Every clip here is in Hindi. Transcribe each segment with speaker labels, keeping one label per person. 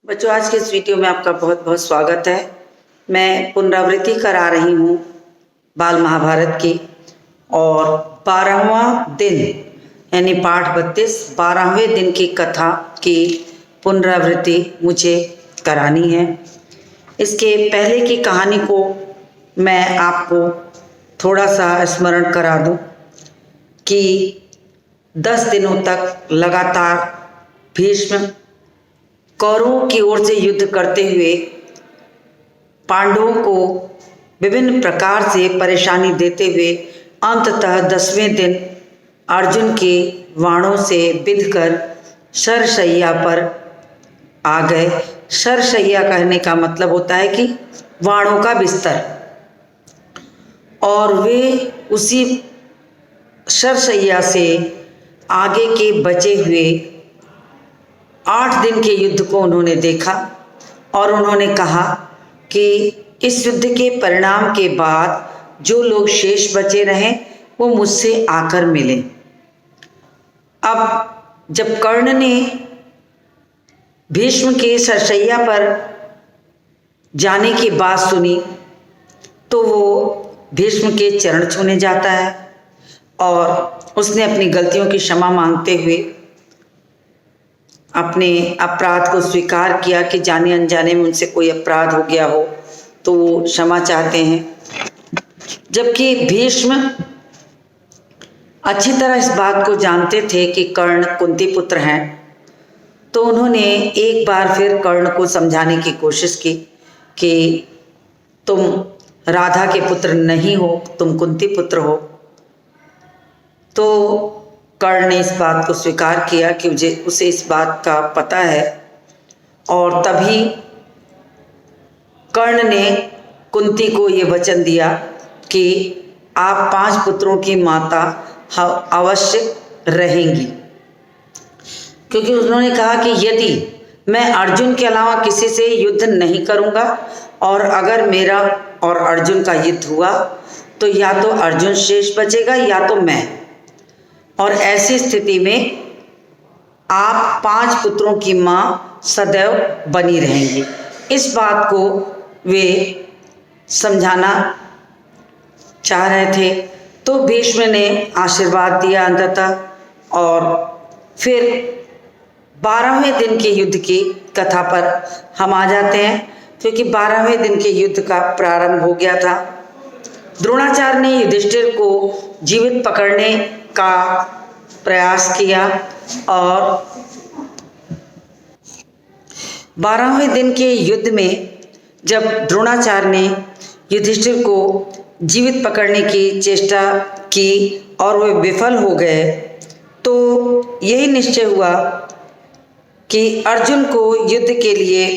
Speaker 1: बच्चों, आज के इस वीडियो में आपका बहुत बहुत स्वागत है। मैं पुनरावृत्ति करा रही हूँ बाल महाभारत की और 12वां दिन यानी पाठ 32 12वें दिन की कथा की पुनरावृत्ति मुझे करानी है। इसके पहले की कहानी को मैं आपको थोड़ा सा स्मरण करा दूं कि 10 दिनों तक लगातार भीष्म कौरवों की ओर से युद्ध करते हुए पांडवों को विभिन्न प्रकार से परेशानी देते हुए अंततः 10वें दिन अर्जुन के बाणों से बिंधकर शरशैया पर आ गए। शरशैया कहने का मतलब होता है कि बाणों का बिस्तर, और वे उसी शरशैया से आगे के बचे हुए 8 दिन के युद्ध को उन्होंने देखा और उन्होंने कहा कि इस युद्ध के परिणाम के बाद जो लोग शेष बचे रहें वो मुझसे आकर मिलें। अब जब कर्ण ने भीष्म के शरशैया पर जाने की बात सुनी तो वो भीष्म के चरण छूने जाता है और उसने अपनी गलतियों की क्षमा मांगते हुए अपने अपराध को स्वीकार किया कि जाने अनजाने में उनसे कोई अपराध हो गया हो तो वो क्षमा चाहते हैं। जबकि भीष्म अच्छी तरह इस बात को जानते थे कि कर्ण कुंती पुत्र हैं, तो उन्होंने एक बार फिर कर्ण को समझाने की कोशिश की कि तुम राधा के पुत्र नहीं हो, तुम कुंती पुत्र हो। तो कर्ण ने इस बात को स्वीकार किया कि उसे इस बात का पता है, और तभी कर्ण ने कुंती को ये वचन दिया कि आप 5 पुत्रों की माता अवश्य रहेंगी, क्योंकि उन्होंने कहा कि यदि मैं अर्जुन के अलावा किसी से युद्ध नहीं करूंगा और अगर मेरा और अर्जुन का युद्ध हुआ तो या तो अर्जुन शेष बचेगा या तो मैं, और ऐसी स्थिति में आप 5 पुत्रों की मां सदैव बनी रहेंगी। इस बात को वे समझाना चाह रहे थे। तो भीष्म ने आशीर्वाद दिया अंततः, और फिर 12वें दिन के युद्ध की कथा पर हम आ जाते हैं, क्योंकि 12वें दिन के युद्ध का प्रारंभ हो गया था। द्रोणाचार्य ने युधिष्ठिर को जीवित पकड़ने का प्रयास किया और 12वें दिन के युद्ध में जब द्रोणाचार्य ने युधिष्ठिर को जीवित पकड़ने की चेष्टा की और वे विफल हो गए, तो यही निश्चय हुआ कि अर्जुन को युद्ध के लिए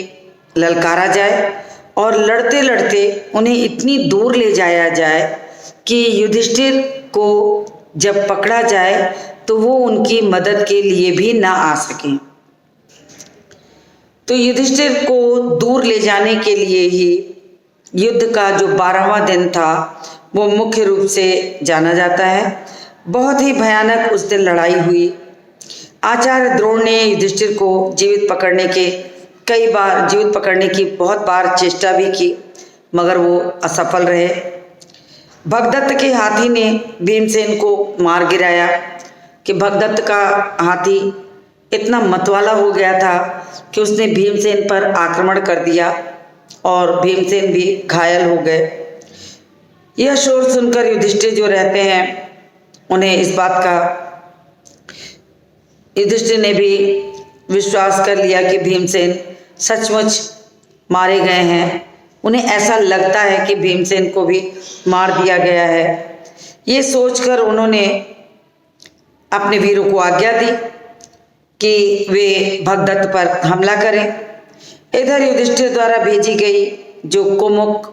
Speaker 1: ललकारा जाए और लड़ते लड़ते उन्हें इतनी दूर ले जाया जाए कि युधिष्ठिर को जब पकड़ा जाए तो वो उनकी मदद के लिए भी ना आ सकें। तो युधिष्ठिर को दूर ले जाने के लिए ही युद्ध का जो 12वां दिन था वो मुख्य रूप से जाना जाता है। बहुत ही भयानक उस दिन लड़ाई हुई। आचार्य द्रोण ने युधिष्ठिर को जीवित पकड़ने की बहुत बार चेष्टा भी की, मगर वो असफल रहे। भगदत्त के हाथी ने भीमसेन को मार गिराया कि भगदत्त का हाथी इतना मतवाला हो गया था कि उसने भीमसेन पर आक्रमण कर दिया और भीमसेन भी घायल हो गए। यह शोर सुनकर युधिष्ठिर जो रहते हैं उन्हें इस बात का युधिष्ठिर ने भी विश्वास कर लिया कि भीमसेन सचमुच मारे गए हैं। उन्हें ऐसा लगता है कि भीमसेन को भी मार दिया गया है। ये सोचकर उन्होंने अपने वीरों को आज्ञा दी कि वे भगदत्त पर हमला करें। इधर युधिष्ठिर द्वारा भेजी गई जो कुमुक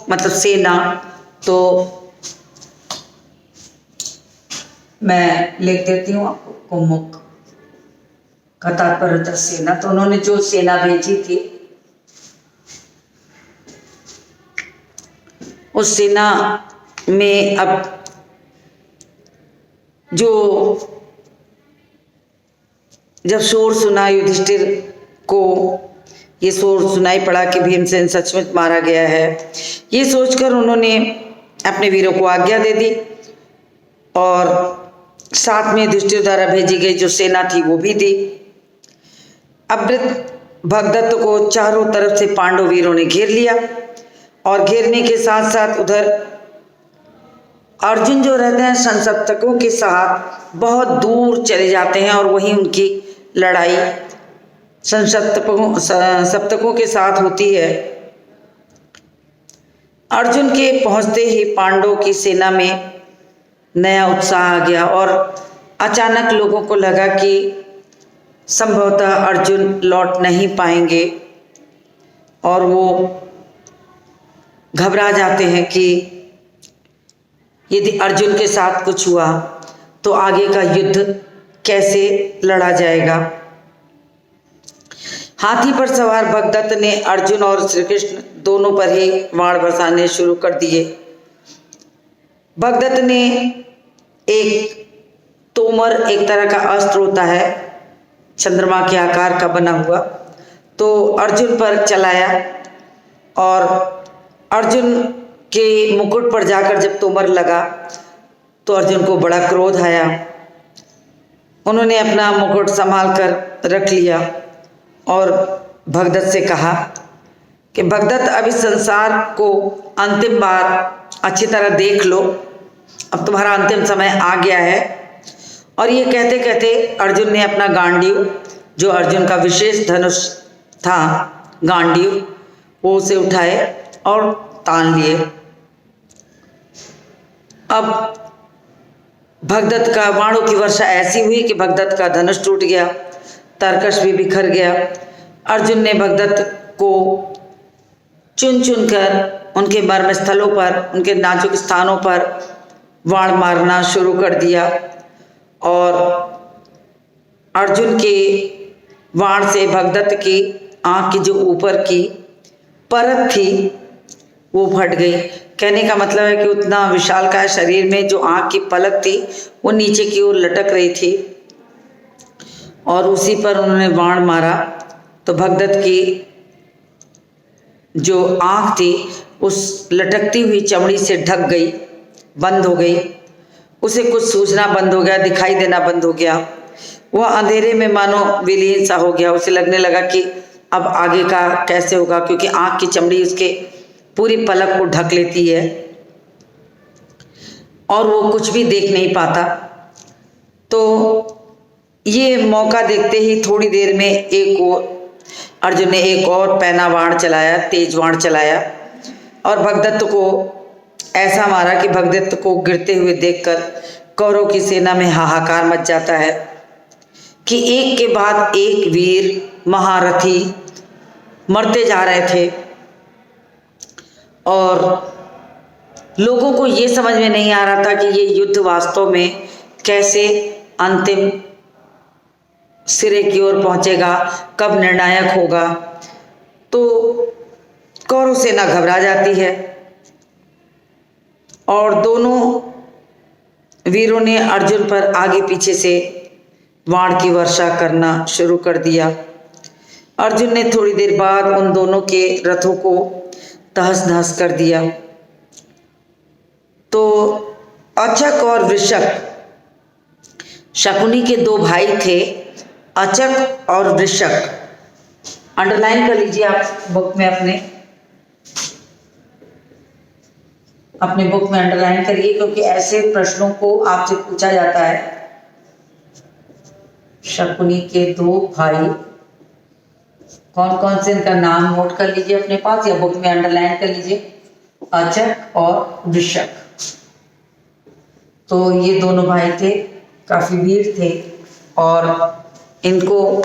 Speaker 1: मतलब सेना, तो मैं लिख देती हूँ आपको, कुमुक का तात्पर्य था सेना। तो उन्होंने जो सेना भेजी थी उस सेना में अब जब शोर सुना युधिष्ठिर को ये सुनाई पड़ा कि भीमसेन सचमुच मारा गया है। ये सोचकर उन्होंने अपने वीरों को आज्ञा दे दी और साथ में युधिष्ठिर द्वारा भेजी गई जो सेना थी वो भी दी। अब भगदत्त को चारों तरफ से पांडव वीरों ने घेर लिया और घेरने के साथ साथ उधर अर्जुन जो रहते हैं संसप्तकों के साथ बहुत दूर चले जाते हैं और वहीं उनकी लड़ाई सप्तकों के साथ होती है। अर्जुन के पहुंचते ही पांडवों की सेना में नया उत्साह आ गया और अचानक लोगों को लगा कि संभवतः अर्जुन लौट नहीं पाएंगे और वो घबरा जाते हैं कि यदि अर्जुन के साथ कुछ हुआ तो आगे का युद्ध कैसे लड़ा जाएगा। हाथी पर सवार भगदत्त ने अर्जुन और श्री कृष्ण दोनों पर ही बाण बरसाने शुरू कर दिए। भगदत्त ने एक तोमर, एक तरह का अस्त्र होता है चंद्रमा के आकार का बना हुआ, तो अर्जुन पर चलाया और अर्जुन के मुकुट पर जाकर जब तोमर लगा तो अर्जुन को बड़ा क्रोध आया। उन्होंने अपना मुकुट संभाल कर रख लिया और भगदत्त से कहा कि भगदत्त, अब इस संसार को अंतिम बार अच्छी तरह देख लो, अब तुम्हारा अंतिम समय आ गया है। और ये कहते कहते अर्जुन ने अपना गांडीव, जो अर्जुन का विशेष धनुष था गांडीव, वो उसे उठाए और तान लिए। अब भगदत्त का बाणों की वर्षा ऐसी हुई कि भगदत्त का धनुष टूट गया, तरकश भी बिखर गया। अर्जुन ने भगदत्त को चुन चुन कर उनके मर्म स्थलों पर, उनके नाजुक स्थानों पर बाण मारना शुरू कर दिया और अर्जुन के बाण से भगदत्त की आंख की जो ऊपर की परत थी वो फट गई। कहने का मतलब है कि उतना विशालकाय शरीर में जो आंख की पलक थी वो नीचे की ओर लटक रही थी और उसी पर उन्होंने बाण मारा तो भगदत्त की जो आंख थी उस लटकती हुई चमड़ी से ढक गई, बंद हो गई। उसे कुछ सूझना बंद हो गया, दिखाई देना बंद हो गया। वह अंधेरे में मानो विलीन सा हो गया। उसे लगने लगा कि अब आगे का कैसे होगा, क्योंकि आंख की चमड़ी उसके पूरी पलक को ढक लेती है और वो कुछ भी देख नहीं पाता। तो ये मौका देखते ही थोड़ी देर में अर्जुन ने एक और पैना बाण चलाया, तेज बाण चलाया और भगदत्त को ऐसा मारा कि भगदत्त को गिरते हुए देखकर कौरव की सेना में हाहाकार मच जाता है कि एक के बाद एक वीर महारथी मरते जा रहे थे और लोगों को ये समझ में नहीं आ रहा था कि ये युद्ध वास्तव में कैसे अंतिम सिरे की ओर पहुंचेगा, कब निर्णायक होगा। तो कौरव सेना घबरा जाती है और दोनों वीरों ने अर्जुन पर आगे पीछे से बाण की वर्षा करना शुरू कर दिया। अर्जुन ने थोड़ी देर बाद उन दोनों के रथों को तहस नहस कर दिया। तो अचक और वृषक, शकुनी के दो भाई थे, अचक और वृषक। अंडरलाइन कर लीजिए आप बुक में, अपने बुक में अंडरलाइन करिए, क्योंकि ऐसे प्रश्नों को आपसे पूछा जाता है। शकुनी के दो भाई, कौन कौन से, इनका नाम नोट कर लीजिए अपने पास या बुक में अंडरलाइन कर लीजिए, अचक और वृषक। तो ये दोनों भाई थे, काफी वीर थे और इनको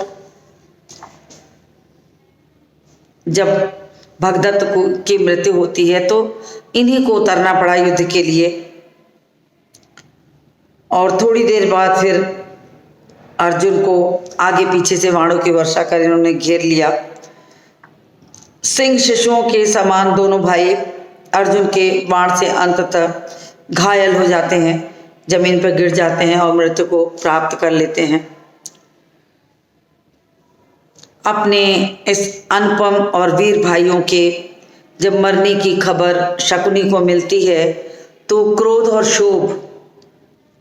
Speaker 1: जब भगदत्त की मृत्यु होती है तो इन्हीं को उतरना पड़ा युद्ध के लिए। और थोड़ी देर बाद फिर अर्जुन को आगे पीछे से बाणों की वर्षा कर इन्होंने घेर लिया। सिंह शिशुओं के समान दोनों भाई अर्जुन के बाण से अंततः घायल हो जाते हैं, जमीन पर गिर जाते हैं और मृत्यु को प्राप्त कर लेते हैं। अपने इस अनुपम और वीर भाइयों के जब मरने की खबर शकुनी को मिलती है तो क्रोध और शोभ,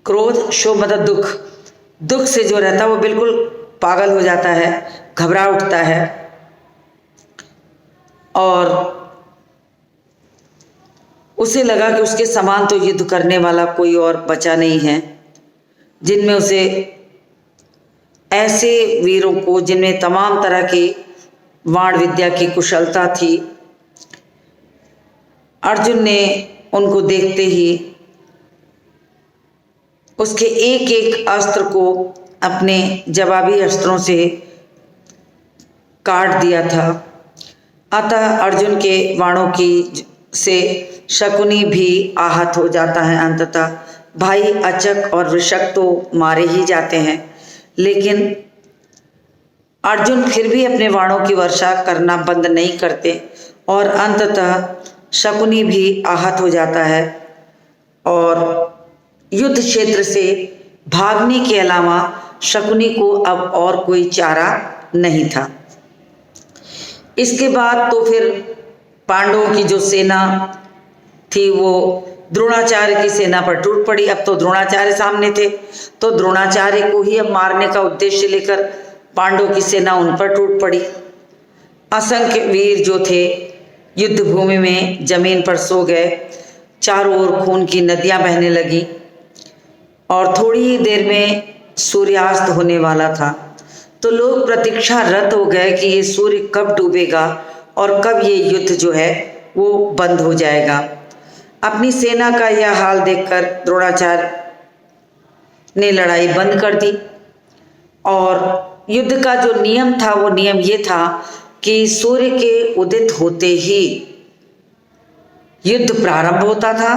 Speaker 1: क्रोध शोभ मतलब दुख, दुख से जो रहता है वो बिल्कुल पागल हो जाता है, घबरा उठता है और उसे लगा कि उसके समान तो युद्ध करने वाला कोई और बचा नहीं है, जिनमें उसे ऐसे वीरों को जिनमें तमाम तरह की वाण विद्या की कुशलता थी, अर्जुन ने उनको देखते ही उसके एक एक अस्त्र को अपने जवाबी अस्त्रों से काट दिया था। अतः अर्जुन के बाणों की से शकुनी भी आहत हो जाता है। अंततः भाई अचक और वृषक तो मारे ही जाते हैं, लेकिन अर्जुन फिर भी अपने बाणों की वर्षा करना बंद नहीं करते और अंततः शकुनी भी आहत हो जाता है और युद्ध क्षेत्र से भागने के अलावा शकुनी को अब और कोई चारा नहीं था। इसके बाद तो फिर पांडवों की जो सेना थी वो द्रोणाचार्य की सेना पर टूट पड़ी। अब तो द्रोणाचार्य सामने थे, तो द्रोणाचार्य को ही अब मारने का उद्देश्य लेकर पांडवों की सेना उन पर टूट पड़ी। असंख्य वीर जो थे युद्ध भूमि में जमीन पर सो गए, चारों ओर खून की नदियां बहने लगी और थोड़ी ही देर में सूर्यास्त होने वाला था। तो लोग प्रतीक्षारत हो गए कि ये सूर्य कब डूबेगा और कब ये युद्ध जो है वो बंद हो जाएगा। अपनी सेना का यह हाल देखकर द्रोणाचार्य ने लड़ाई बंद कर दी और युद्ध का जो नियम था वो नियम ये था कि सूर्य के उदित होते ही युद्ध प्रारंभ होता था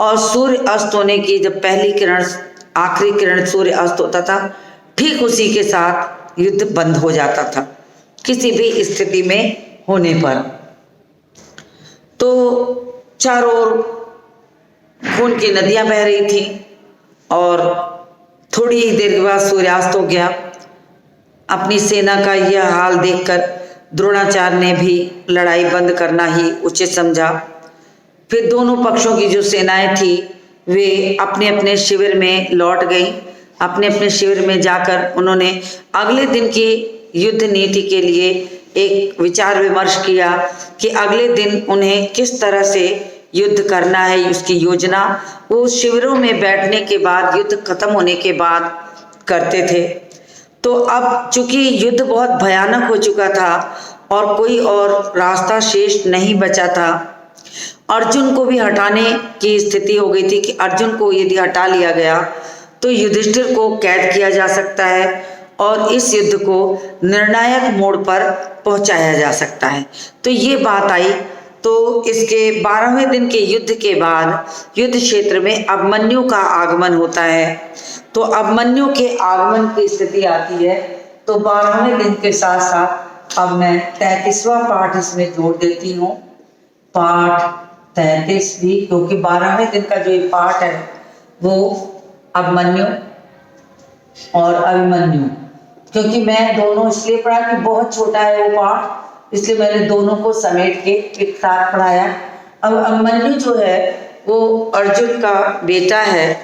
Speaker 1: और सूर्य अस्त होने की जब पहली किरण, आखिरी किरण सूर्य अस्त होता था, ठीक उसी के साथ युद्ध बंद हो जाता था किसी भी स्थिति में होने पर। तो चारों ओर खून की नदियां बह रही थी और थोड़ी ही देर के बाद सूर्यास्त हो गया। अपनी सेना का यह हाल देखकर द्रोणाचार्य ने भी लड़ाई बंद करना ही उचित समझा। फिर दोनों पक्षों की जो सेनाएं थी वे अपने अपने शिविर में लौट गईं। अपने अपने शिविर में जाकर उन्होंने अगले दिन की युद्ध नीति के लिए एक विचार विमर्श किया कि अगले दिन उन्हें किस तरह से युद्ध करना है, उसकी योजना वो शिविरों में बैठने के बाद, युद्ध खत्म होने के बाद करते थे। तो अब चूंकि युद्ध बहुत भयानक हो चुका था और कोई और रास्ता शेष नहीं बचा था, अर्जुन को भी हटाने की स्थिति हो गई थी कि अर्जुन को यदि हटा लिया गया तो युधिष्ठिर को कैद किया जा सकता है और इस युद्ध को निर्णायक मोड़ पर पहुंचाया जा सकता है। तो ये बात आई। तो इसके 12वें दिन के युद्ध के बाद युद्ध क्षेत्र में अभिमन्यु का आगमन होता है। तो अभिमन्यु के आगमन की स्थिति आती है। तो 12वें दिन के साथ साथ अब मैं 33वां पाठ इसमें जोड़ देती हूँ, पाठ 33 भी, क्योंकि 12वें दिन का जो ये पाठ है वो अभिमन्यु और अभिमन्यु, क्योंकि मैं दोनों इसलिए पढ़ा कि बहुत छोटा है वो पाठ, इसलिए मैंने दोनों को समेट के एक साथ पढ़ाया। अब अभिमन्यु जो है वो अर्जुन का बेटा है,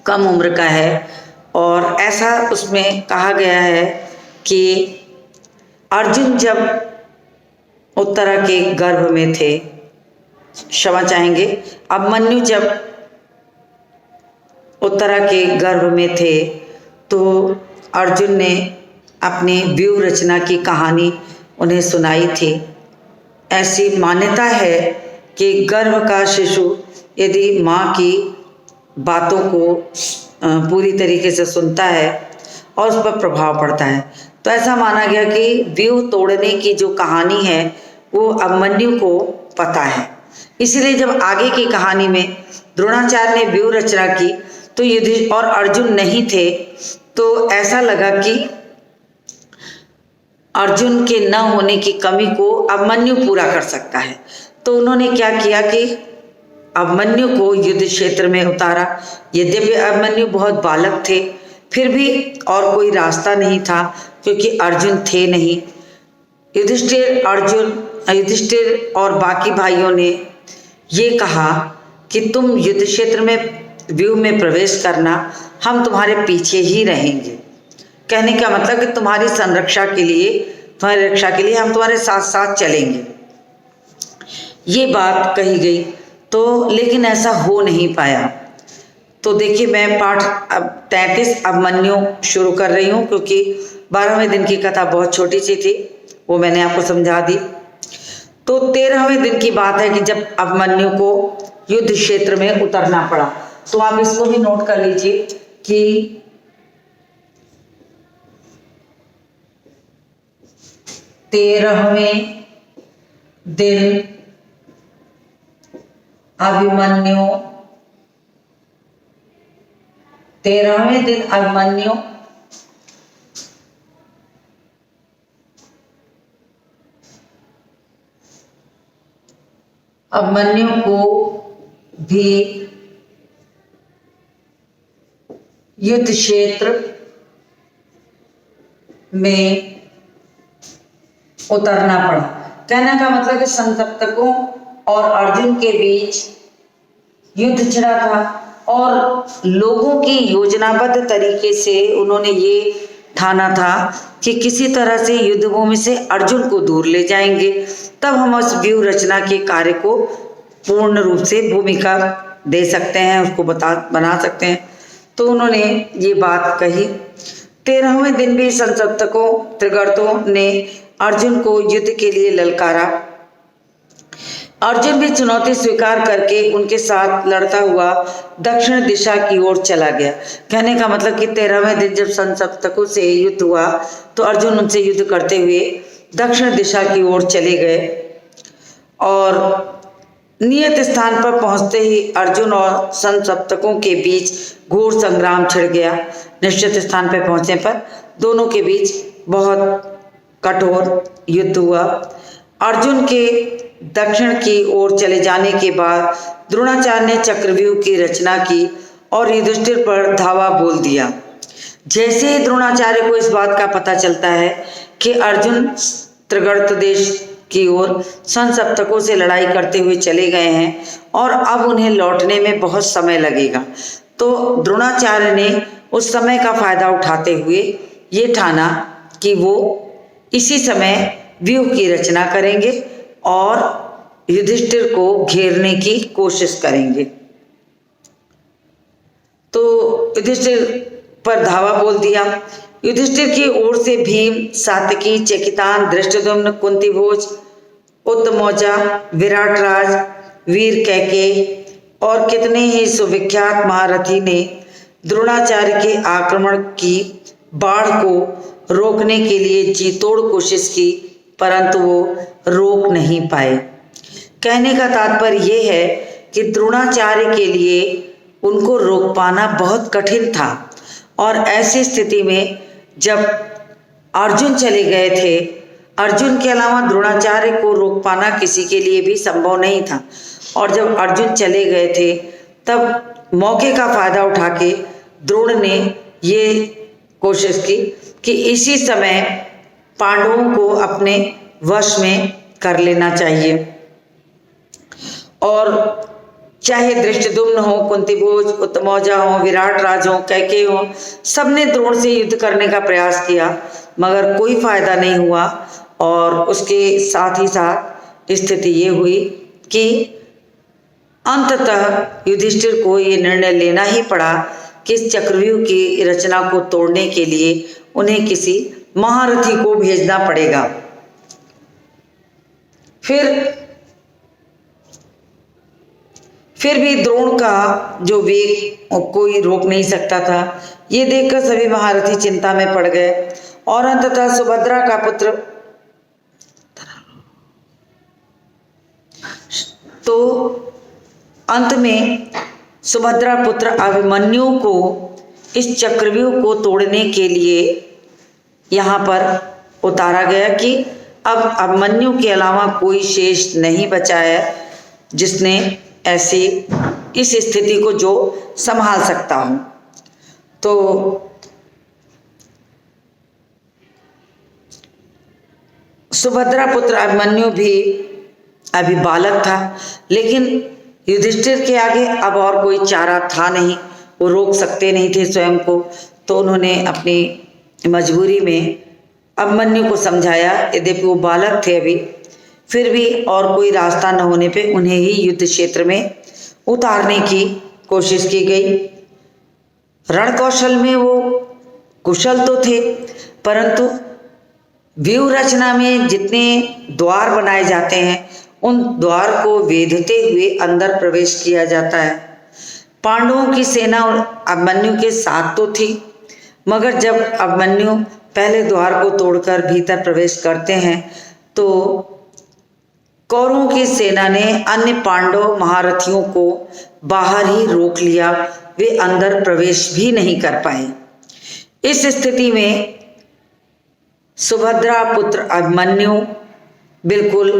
Speaker 1: कम उम्र का है और ऐसा उसमें कहा गया है कि अर्जुन जब उत्तरा के गर्भ में थे, क्षमा चाहेंगे, अभिमन्यु जब उत्तरा के गर्भ में थे तो अर्जुन ने अपनी व्यूह रचना की कहानी उन्हें सुनाई थी। ऐसी मान्यता है कि गर्भ का शिशु यदि माँ की बातों को पूरी तरीके से सुनता है और उस पर प्रभाव पड़ता है, तो ऐसा माना गया कि व्यूह तोड़ने की जो कहानी है वो अभिमन्यु को पता है। इसलिए जब आगे की कहानी में द्रोणाचार्य ने व्यूह रचना की तो युधिष्ठिर और अर्जुन नहीं थे, तो ऐसा लगा कि अर्जुन के न होने की कमी को अभिमन्यु पूरा कर सकता है। तो उन्होंने क्या किया कि अभिमन्यु को युद्ध क्षेत्र में उतारा। यद्यपि अभिमन्यु बहुत बालक थे, फिर भी और कोई रास्ता नहीं था क्योंकि अर्जुन थे नहीं। युधिष्ठिर और बाकी भाइयों ने ये कहा कि तुम युद्ध क्षेत्र में व्यूह में प्रवेश करना, हम तुम्हारे पीछे ही रहेंगे। कहने का मतलब कि तुम्हारी संरक्षा के लिए, तुम्हारी रक्षा के लिए हम तुम्हारे साथ साथ चलेंगे। ये बात कही गई तो लेकिन ऐसा हो नहीं पाया। तो देखिए मैं पाठ अब 33 अभिमन्यु शुरू कर रही हूँ, क्योंकि 12वें दिन की कथा बहुत छोटी सी थी, वो मैंने आपको समझा दी। तो 13वें दिन की बात है कि जब अभिमन्यु को युद्ध क्षेत्र में उतरना पड़ा। तो आप इसको भी नोट कर लीजिए कि 13वें दिन अभिमन्यु 13वें दिन अभिमन्यु को भी युद्ध क्षेत्र में उतरना पड़ा। कहने का मतलब कि संतप्तकों और अर्जुन के बीच युद्ध छिड़ा था और लोगों की योजनाबद्ध तरीके से उन्होंने ये ठाना था कि किसी तरह से युद्ध भूमि से अर्जुन को दूर ले जाएंगे, तब हम उस व्यूह रचना के कार्य को पूर्ण रूप से भूमिका दे सकते हैं, उसको बना सकते हैं। तो उन्होंने ये बात कही। 13वें दिन भी संसप्तकों त्रिगर्तों ने अर्जुन को युद्ध के लिए ललकारा। अर्जुन भी चुनौती स्वीकार करके उनके साथ लड़ता हुआ दक्षिण दिशा की ओर चला गया। कहने का मतलब कि 13वें दिन जब संसप्तकों से युद्ध हुआ तो अर्जुन उनसे युद्ध करते हुए दक्षिण दिशा की ओर चले गए और नियत स्थान पर पहुंचते ही अर्जुन और संसप्तकों के बीच घोर संग्राम छिड़ गया। निश्चित स्थान पर पहुंचने पर दोनों के बीच बहुत कठोर युद्ध हुआ। अर्जुन के दक्षिण की ओर चले जाने के बाद द्रोणाचार्य ने चक्रव्यूह की रचना की और युधिष्ठिर पर धावा बोल दिया। जैसे ही द्रोणाचार्य को इस बात का पता चलता है कि अर्जुन त्रिगर्त देश की ओर संसप्तकों से लड़ाई करते हुए चले गए हैं और अब उन्हें लौटने में बहुत समय लगेगा, तो द्रोणाचार्य ने उस समय का फायदा उठाते हुए ये ठाना कि वो इसी समय व्यूह की रचना करेंगे और युधिष्ठिर को घेरने की कोशिश करेंगे। तो युधिष्ठिर पर धावा बोल दिया। युधिष्ठिर की ओर से भीम, सात्यकी, चेकितान, धृष्टद्युम्न, कुंतीभोज, उत्तमौजा, विराटराज, वीर कैकेयी और कितने ही सुविख्यात महारथी ने द्रोणाचार्य के आक्रमण की बाढ़ को रोकने के लिए जी तोड़ कोशिश की, परंतु वो रोक नहीं पाए। कहने का तात्पर्य यह है कि द्रोणाचार्य के लिए उनको रोक पाना बहुत कठिन था और ऐसी स्थिति में जब अर्जुन चले गए थे, अर्जुन के अलावा द्रोणाचार्य को रोक पाना किसी के लिए भी संभव नहीं था। और जब अर्जुन चले गए थे तब मौके का फायदा उठा के द्रोण ने ये कोशिश की कि इसी समय पांडवों को अपने वश में कर लेना चाहिए और चाहे धृष्टद्युम्न हो, कुंतीभोज, उत्तमौजा हो, विराट राज हो, कैकेयी हो, सबने द्रोण से युद्ध करने का प्रयास किया मगर कोई फायदा नहीं हुआ। और उसके साथ ही साथ स्थिति ये हुई कि अंततः युधिष्ठिर को ये निर्णय लेना ही पड़ा कि इस चक्रव्यूह की रचना को तोड़ने के लिए उन्हें किसी महारथी को भेजना पड़ेगा। फिर भी द्रोण का जो वेग कोई रोक नहीं सकता था। ये देखकर सभी महारथी चिंता में पड़ गए और अंततः सुभद्रा का पुत्र तो अंत में सुभद्रा पुत्र अभिमन्यु को इस चक्रव्यूह को तोड़ने के लिए यहाँ पर उतारा गया कि अब अभिमन्यु के अलावा कोई शेष नहीं बचा है जिसने ऐसी इस स्थिति को जो संभाल सकता हूँ। तो सुभद्रा पुत्र अभिमन्यु भी अभी बालक था, लेकिन युधिष्ठिर के आगे अब और कोई चारा था नहीं, वो रोक सकते नहीं थे स्वयं को। तो उन्होंने अपनी मजबूरी में अभिमन्यु को समझाया, यद्यपि वो बालक थे अभी, फिर भी और कोई रास्ता न होने पे उन्हें ही युद्ध क्षेत्र में उतारने की कोशिश की गई। रण कौशल में वो कुशल तो थे, परंतु व्यूह रचना में जितने द्वार बनाए जाते हैं उन द्वार को वेधते हुए अंदर प्रवेश किया जाता है। पांडवों की सेना अभिमन्यु के साथ तो थी, मगर जब अभिमन्यु पहले द्वार को तोड़कर भीतर प्रवेश करते हैं तो कौरवों की सेना ने अन्य पांडव महारथियों को बाहर ही रोक लिया, वे अंदर प्रवेश भी नहीं कर पाए। इस स्थिति में सुभद्रा पुत्र अभिमन्यु बिल्कुल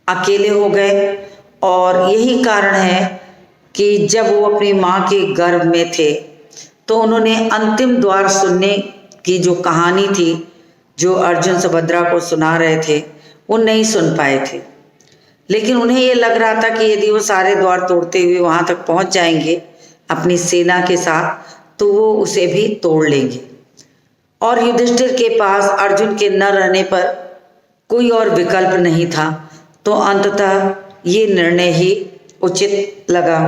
Speaker 1: अकेले हो गए, और यही कारण है कि जब वो अपनी माँ के गर्भ में थे तो उन्होंने अंतिम द्वार सुनने की जो कहानी थी, जो अर्जुन सुभद्रा को सुना रहे थे, वो नहीं सुन पाए थे। लेकिन उन्हें ये लग रहा था कि यदि वो सारे द्वार तोड़ते हुए वहाँ तक पहुँच जाएंगे अपनी सेना के साथ, तो वो उसे भी तोड़ लेंगे। और युधिष्ठिर के पास अर्जुन के न रहने पर कोई और विकल्प नहीं था, तो अंततः ये निर्णय ही उचित लगा।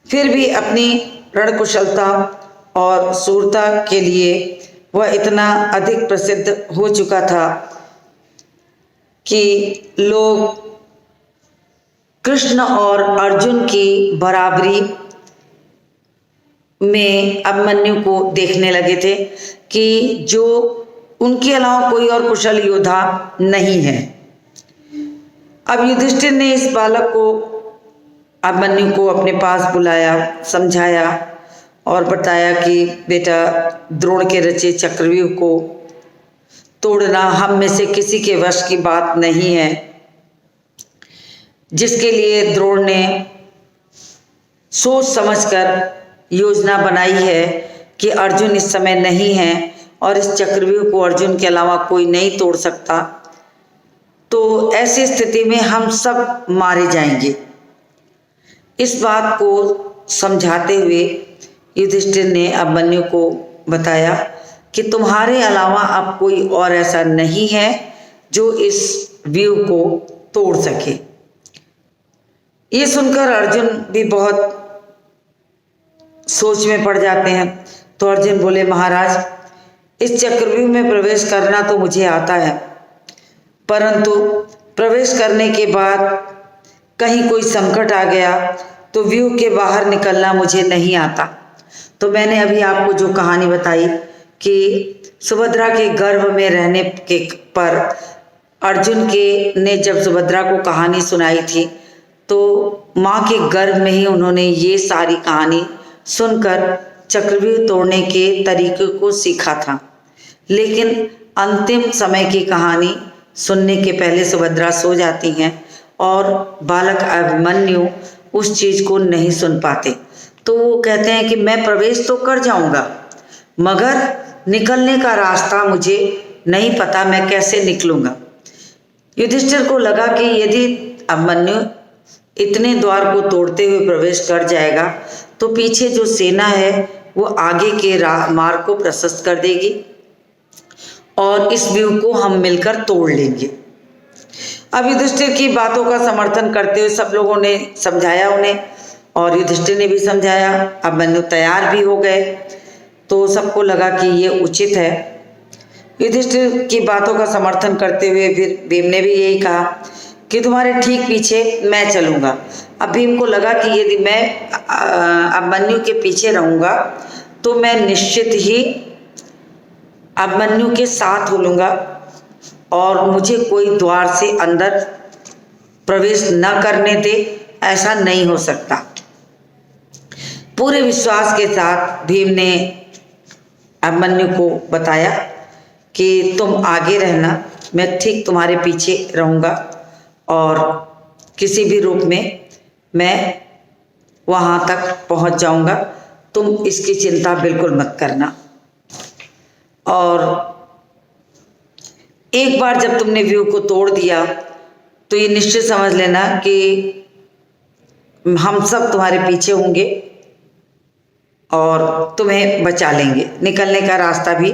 Speaker 1: फिर भी अपनी रणकुशलता और शूरता के लिए वह इतना अधिक प्रसिद्ध हो चुका था कि लोग कृष्ण और अर्जुन की बराबरी में अभिमन्यु को देखने लगे थे कि जो उनके अलावा कोई और कुशल योद्धा नहीं है। अब युधिष्ठिर ने इस बालक को, अभिमन्यु को अपने पास बुलाया, समझाया और बताया कि बेटा, द्रोण के रचे चक्रव्यूह को तोड़ना हम में से किसी के वश की बात नहीं है, जिसके लिए द्रोण ने सोच समझकर योजना बनाई है कि अर्जुन इस समय नहीं है और इस चक्रव्यूह को अर्जुन के अलावा कोई नहीं तोड़ सकता, तो ऐसी स्थिति में हम सब मारे जाएंगे। इस बात को समझाते हुए युधिष्ठिर ने अभिमन्यु को बताया कि तुम्हारे अलावा अब कोई और ऐसा नहीं है जो इस व्यूह को तोड़ सके। ये सुनकर अर्जुन भी बहुत सोच में पड़ जाते हैं। तो अर्जुन बोले, महाराज, इस चक्रव्यूह में प्रवेश करना तो मुझे आता है, परंतु प्रवेश करने के बाद कहीं कोई संकट आ गया तो व्यूह के बाहर निकलना मुझे नहीं आता। तो मैंने अभी आपको जो कहानी बताई कि सुभद्रा के गर्भ में रहने के पर अर्जुन के ने जब सुभद्रा को कहानी सुनाई थी, तो माँ के गर्भ में ही उन्होंने ये सारी कहानी सुनकर चक्रव्यूह तोड़ने के तरीके को सीखा था। लेकिन अंतिम समय की कहानी सुनने के पहले सुभद्रा सो जाती हैं और बालक अभिमन्यु उस चीज को नहीं सुन पाते। तो वो कहते हैं कि मैं प्रवेश तो कर जाऊंगा, मगर निकलने का रास्ता मुझे नहीं पता, मैं कैसे निकलूंगा। युधिष्ठिर को लगा कि यदि अभिमन्यु इतने द्वार को तोड़ते हुए प्रवेश कर जाएगा तो पीछे जो सेना है वो आगे के मार्ग को प्रशस्त कर देगी और इस व्यूह को हम मिलकर तोड़ लेंगे। अब युधिष्ठिर की बातों का समर्थन करते हुए सब लोगों ने समझाया उन्हें, और युधिष्ठिर ने भी समझाया। अभिमन्यु तैयार भी हो गए, तो सबको लगा कि ये उचित है। युधिष्ठिर की बातों का समर्थन करते हुए फिर भीम ने भी यही कहा कि तुम्हारे ठीक पीछे मैं चलूँगा। अब भीम को लगा कि यदि मैं अभिमन्यु के पीछे रहूँगा तो मैं निश्चित ही अभिमन्यु के साथ हो लूँगा और मुझे कोई द्वार से अंदर प्रवेश न करने दे, ऐसा नहीं हो सकता। पूरे विश्वास के साथ भीम ने अभिमन्यु को बताया कि तुम आगे रहना, मैं ठीक तुम्हारे पीछे रहूँगा और किसी भी रूप में मैं वहाँ तक पहुँच जाऊँगा, तुम इसकी चिंता बिल्कुल मत करना। और एक बार जब तुमने व्यूह को तोड़ दिया तो ये निश्चित समझ लेना कि हम सब तुम्हारे पीछे होंगे और तुम्हें बचा लेंगे, निकलने का रास्ता भी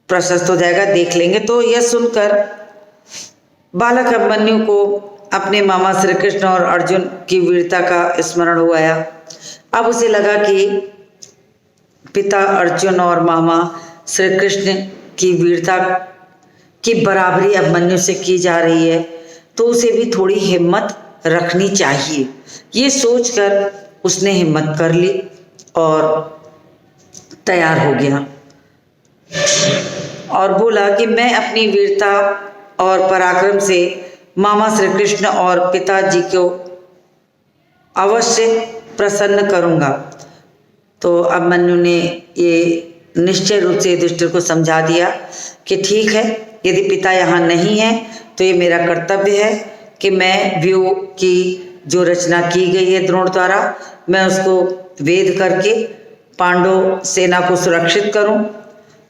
Speaker 1: प्रशस्त हो जाएगा, देख लेंगे। तो यह सुनकर बालक अभिमन्यु को अपने मामा श्री कृष्ण और अर्जुन की वीरता का स्मरण हो आया। अब उसे लगा कि पिता अर्जुन और मामा श्री कृष्ण की वीरता की बराबरी अभिमन्यु से की जा रही है, तो उसे भी थोड़ी हिम्मत रखनी चाहिए। ये सोचकर उसने हिम्मत कर ली और तैयार हो गया और बोला कि मैं अपनी वीरता और पराक्रम से मामा श्री कृष्ण और पिताजी को अवश्य प्रसन्न करूंगा। तो अभिमन्यु ने ये निश्चय रूप से युधिष्ठिर को समझा दिया कि ठीक है, यदि पिता यहाँ नहीं है तो ये मेरा कर्तव्य है कि मैं व्यूह की जो रचना की गई है द्रोण द्वारा, मैं उसको वेद करके पांडव सेना को सुरक्षित करूं।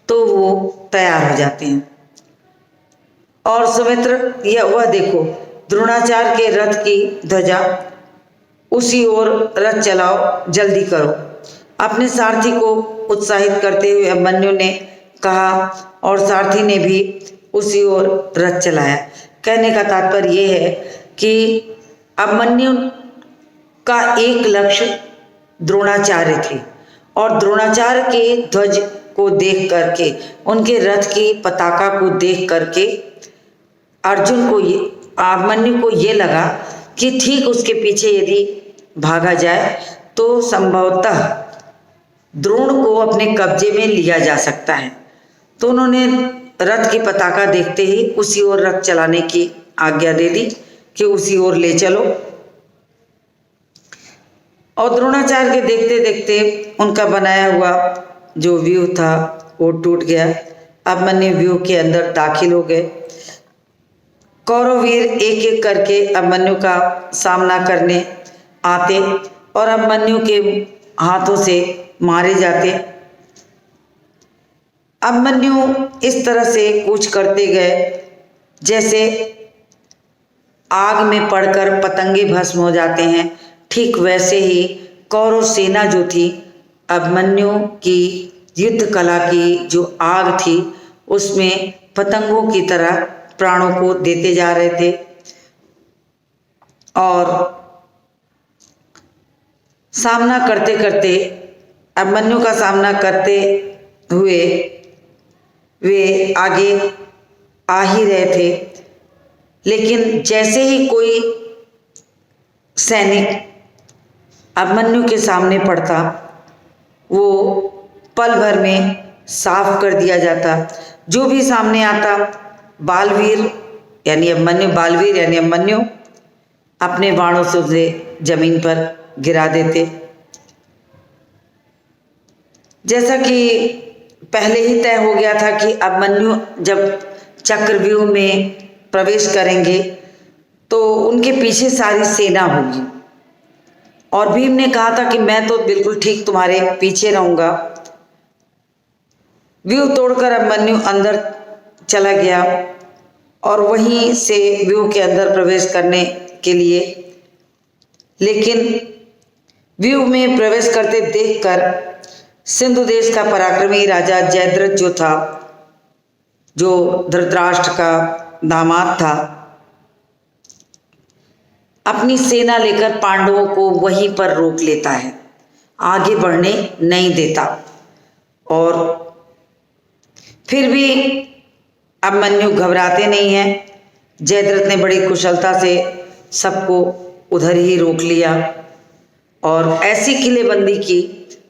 Speaker 1: तो वो तैयार हो जाते हैं और सुमित्र यह वह देखो, द्रोणाचार्य के रथ की ध्वजा, उसी ओर रथ चलाओ, जल्दी करो। अपने सारथी को उत्साहित करते हुए अभिमन्यु ने कहा और सारथी ने भी उसी ओर रथ चलाया। कहने का तात्पर्य यह है कि अभिमन्यु का एक लक्ष्य द्रोणाचार्य थे और द्रोणाचार्य के ध्वज को देख करके, उनके रथ की पताका को देख करके अर्जुन को अभिमन्यु को ये लगा कि ठीक उसके पीछे यदि भागा जाए तो संभवतः द्रोण को अपने कब्जे में लिया जा सकता है। तो उन्होंने रथ की पताका देखते ही उसी ओर रथ चलाने की आज्ञा दे दी कि उसी ओर ले चलो। और द्रोणाचार्य के देखते देखते उनका बनाया हुआ जो व्यूह था वो टूट गया। अभिमन्यु व्यूह के अंदर दाखिल हो गए। कौरव वीर एक एक करके अभिमन्यु का सामना करने आते और अभिमन्यु के हाथों से मारे जाते। अभिमन्यु इस तरह से कूच करते गए जैसे आग में पड़कर पतंगे भस्म हो जाते हैं, ठीक वैसे ही कौरव सेना जो थी, अभिमन्यु की युद्ध कला की जो आग थी उसमें पतंगों की तरह प्राणों को देते जा रहे थे। और सामना करते करते, अभिमन्यु का सामना करते हुए वे आगे आ ही रहे थे, लेकिन जैसे ही कोई सैनिक अभिमन्यु के सामने पड़ता वो पल भर में साफ कर दिया जाता। जो भी सामने आता, बालवीर यानी अभिमन्यु, बालवीर यानी अभिमन्यु अपने बाणों से उसे जमीन पर गिरा देते। जैसा कि पहले ही तय हो गया था कि अभिमन्यु जब चक्रव्यूह में प्रवेश करेंगे तो उनके पीछे सारी सेना होगी और भीम ने कहा था कि मैं तो बिल्कुल ठीक तुम्हारे पीछे रहूंगा। व्यूह तोड़कर अभिमन्यु अंदर चला गया और वहीं से व्यूह के अंदर प्रवेश करने के लिए, लेकिन व्यूह में प्रवेश करते देखकर सिंधु देश का पराक्रमी राजा जयद्रथ जो था, जो धृतराष्ट्र का दामाद था, अपनी सेना लेकर पांडवों को वहीं पर रोक लेता है, आगे बढ़ने नहीं देता। और फिर भी अभिमन्यु घबराते नहीं हैं। जयद्रथ ने बड़ी कुशलता से सबको उधर ही रोक लिया और ऐसी किलेबंदी की,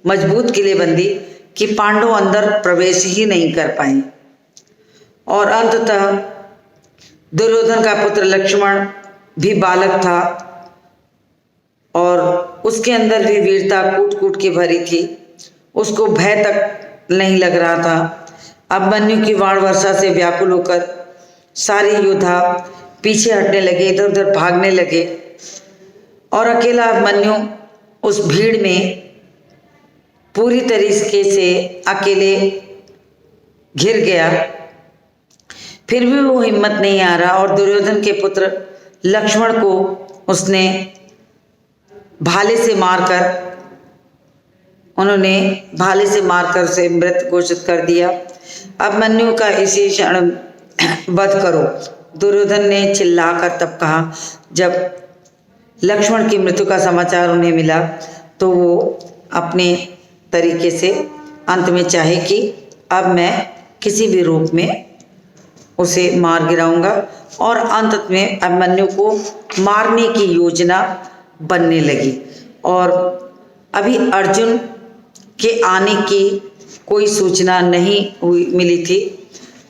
Speaker 1: मजबूत किलेबंदी कि पांडव अंदर प्रवेश ही नहीं कर पाए। और अंततः दुर्योधन का पुत्र लक्ष्मण भी बालक था और उसके अंदर भी वीरता कूट कूट के भरी थी, उसको भय तक नहीं लग रहा था। अभिमन्यु की बाण वर्षा से व्याकुल होकर सारे योद्धा पीछे हटने लगे, इधर उधर भागने लगे और अकेला अभिमन्यु उस भीड़ में पूरी तरीके से अकेले घिर गया फिर भी वो हिम्मत नहीं आ रहा और दुर्योधन के पुत्र लक्ष्मण को उसने भाले से मारकर उसे मृत घोषित कर दिया। अभिमन्यु का इसी क्षण वध करो। दुर्योधन ने चिल्लाकर तब कहा। जब लक्ष्मण की मृत्यु का समाचार उन्हें मिला तो वो अपने तरीके से अंत में चाहे कि अब मैं किसी भी रूप में उसे मार गिराऊंगा, और अंत में अभिमन्यु को मारने की योजना बनने लगी। और अभी अर्जुन के आने की कोई सूचना नहीं मिली थी,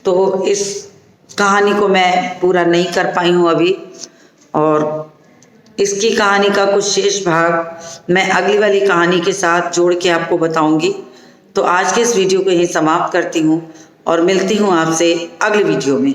Speaker 1: तो इस कहानी को मैं पूरा नहीं कर पाई हूँ अभी, और इसकी कहानी का कुछ शेष भाग मैं अगली वाली कहानी के साथ जोड़ के आपको बताऊंगी। तो आज के इस वीडियो को यहीं समाप्त करती हूँ और मिलती हूँ आपसे अगले वीडियो में।